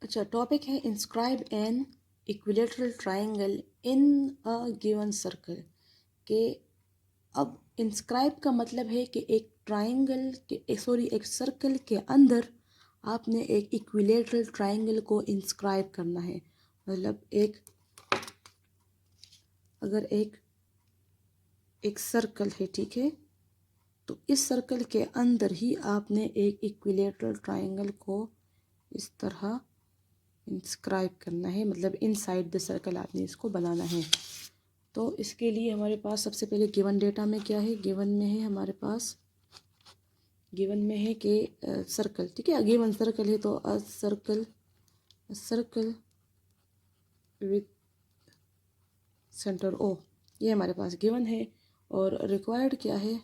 अच्छा, टॉपिक है inscribe an equilateral triangle in a given circle. के अब इंस्क्राइब का मतलब है कि एक ट्राइंगल के एक सर्कल के अंदर आपने एक इक्विलेटरल ट्राइंगल को इंस्क्राइब करना है। मतलब अगर एक सर्कल है, ठीक है, तो इस सर्कल के अंदर ही आपने एक इक्विलेटरल ट्राइंगल को इस तरह इंस्क्राइब करना है, मतलब इनसाइड द सर्कल आपने इसको बनाना है। तो इसके लिए हमारे पास सबसे पहले गिवन डेटा में क्या है, गिवन में है हमारे पास, गिवन में है कि सर्कल, ठीक है, गिवन सर्कल है तो a circle with centre O, ये हमारे पास गिवन है। और रिक्वायर्ड क्या है,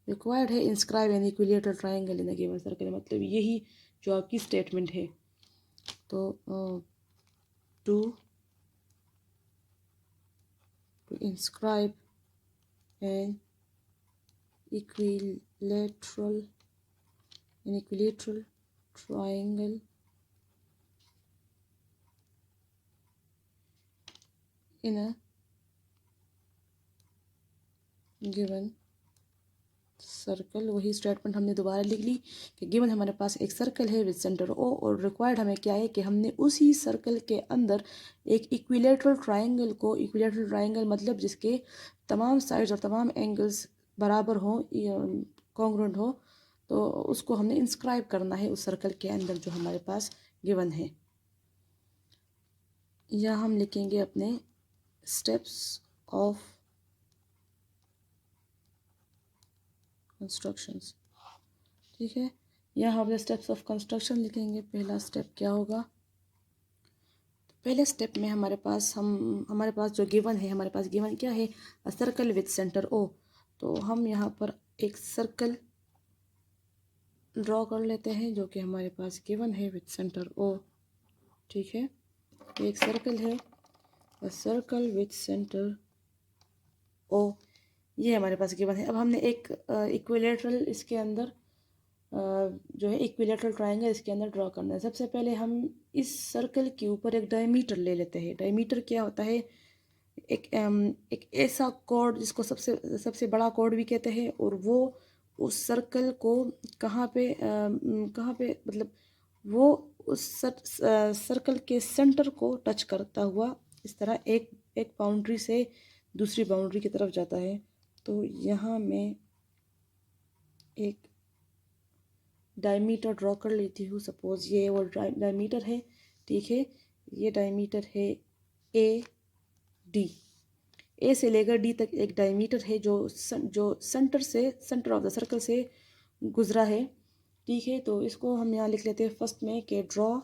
रिक्वायर्ड है inscribe an equilateral triangle in a given circle, मतलब यही जो आपकी स्टेटमेंट है। तो to inscribe an equilateral triangle in a given circle. वही स्टेटमेंट हमने दोबारा लिख ली कि गिवन हमारे पास एक सर्कल है विद सेंटर ओ, और रिक्वायर्ड हमें क्या है कि हमने उसी सर्कल के अंदर एक इक्विलेटरल ट्राइंगल को, इक्विलेटरल ट्राइंगल मतलब जिसके तमाम साइड्स और तमाम एंगल्स बराबर हों, कॉन्ग्रुएंट हो, तो उसको हमने इंस्क्राइब करना है उस सर्कल के अंदर जो हमारे पास गिवन है। या हम लिखेंगे अपने स्टेप्स ऑफ कंस्ट्रक्शंस, ठीक है। यहाँ हम स्टेप्स ऑफ कंस्ट्रक्शन लिखेंगे। पहला स्टेप क्या होगा, पहले स्टेप में हमारे पास जो गिवन है, हमारे पास गिवन क्या है, a circle with centre O. तो हम यहाँ पर एक सर्कल ड्रॉ कर लेते हैं जो कि हमारे पास गिवन है विथ सेंटर ओ, ठीक है। एक सर्कल है, a circle with centre O, ये हमारे पास गिवन है। अब हमने एक इक्विलेटरल इसके अंदर जो है इक्विलेटरल ट्रायंगल इसके अंदर ड्रॉ करना है। सबसे पहले हम इस सर्कल के ऊपर एक डायमीटर ले लेते हैं। डायमीटर क्या होता है, एक ऐसा कॉर्ड जिसको सबसे सबसे बड़ा कॉर्ड भी कहते हैं, और वो उस सर्कल को कहाँ पे मतलब वो उस सर्कल के सेंटर को टच करता हुआ इस तरह एक एक बाउंड्री से दूसरी बाउंड्री की तरफ जाता है। तो यहाँ मैं एक डायमीटर ड्रॉ कर लेती हूँ। सपोज ये वो डायमीटर है, ठीक है, ये डायमीटर है ए डी। ए से लेकर डी तक एक डायमीटर है जो सेंटर ऑफ द सर्कल से गुजरा है, ठीक है। तो इसको हम यहाँ लिख लेते हैं फर्स्ट में कि draw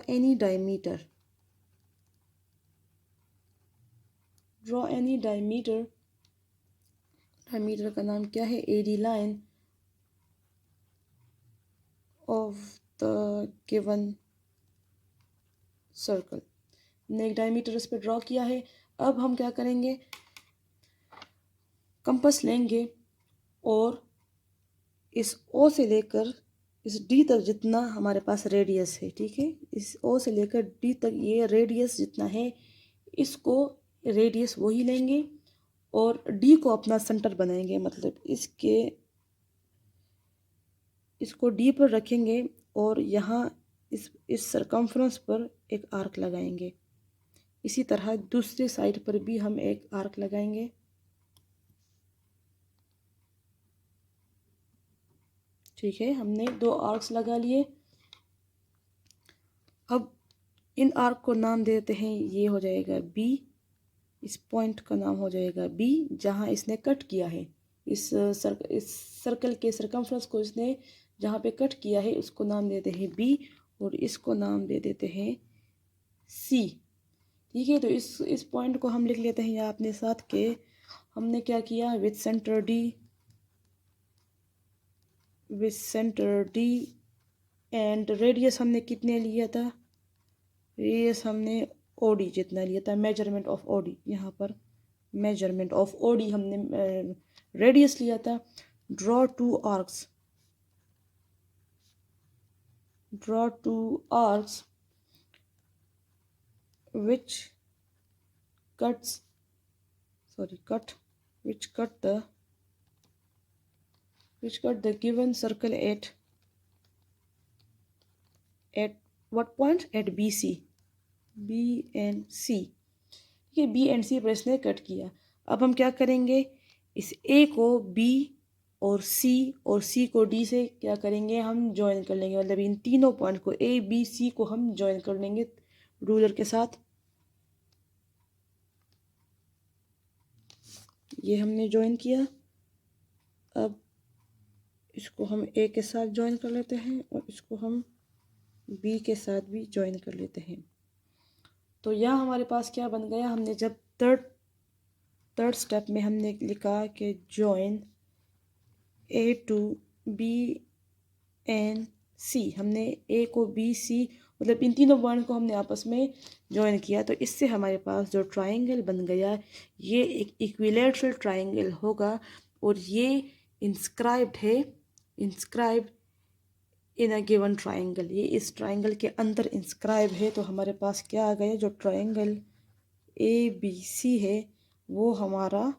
any diameter, draw any diameter, diameter का नाम क्या है, A D line of the given circle. हमने एक डायमीटर इस पर ड्रॉ किया है। अब हम क्या करेंगे, कंपास लेंगे और इस ओ से लेकर इस डी तक जितना हमारे पास रेडियस है, ठीक है, इस ओ से लेकर डी तक ये रेडियस जितना है, इसको रेडियस वही लेंगे और डी को अपना सेंटर बनाएंगे, मतलब इसको डी पर रखेंगे और यहाँ इस सरकमफ्रेंस पर एक आर्क लगाएंगे। इसी तरह दूसरे साइड पर भी हम एक आर्क लगाएंगे, ठीक है। हमने दो आर्क्स लगा लिए। अब इन आर्क को नाम देते हैं, ये हो जाएगा बी, इस पॉइंट का नाम हो जाएगा बी जहाँ इसने कट किया है। इस सर्कल के सरकमफ्रेंस को इसने जहाँ पे कट किया है उसको नाम देते हैं बी, और इसको नाम दे देते हैं सी, ठीक है। तो इस पॉइंट को हम लिख लेते हैं यहाँ अपने साथ के हमने क्या किया, with centre D and radius हमने कितने लिया था, रेडियस हमने ओडी जितना लिया था, मेजरमेंट ऑफ ओडी, यहाँ पर मेजरमेंट ऑफ ओडी हमने रेडियस लिया था। draw two arcs. Draw two arcs which cuts, sorry, cut, which cut the given circle at what point? At BC. B and C. ठीक है, बी एंड सी पर इसने cut किया। अब हम क्या करेंगे, इस ए को बी और सी को डी से क्या करेंगे, हम ज्वाइन कर लेंगे। मतलब इन तीनों पॉइंट को ए बी सी को हम ज्वाइन कर लेंगे रूलर के साथ। ये हमने ज्वाइन किया। अब इसको हम ए के साथ ज्वाइन कर लेते हैं और इसको हम बी के साथ भी ज्वाइन कर लेते हैं। तो यहाँ हमारे पास क्या बन गया, हमने जब थर्ड स्टेप में हमने लिखा कि join A to B and C, हमने ए को बी सी मतलब इन तीनों पॉइंट को हमने आपस में ज्वाइन किया। तो इससे हमारे पास जो ट्राइंगल बन गया ये एक इक्विलेटरल ट्राइंगल होगा और ये इंस्क्राइब्ड है, inscribed in a given triangle, ये इस ट्राइंगल के अंदर इंस्क्राइब है। तो हमारे पास क्या आ गया, जो ट्राइंगल ए बी सी है वो हमारा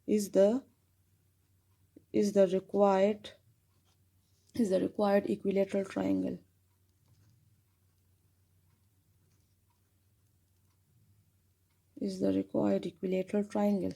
is the required equilateral triangle. Is the required equilateral triangle.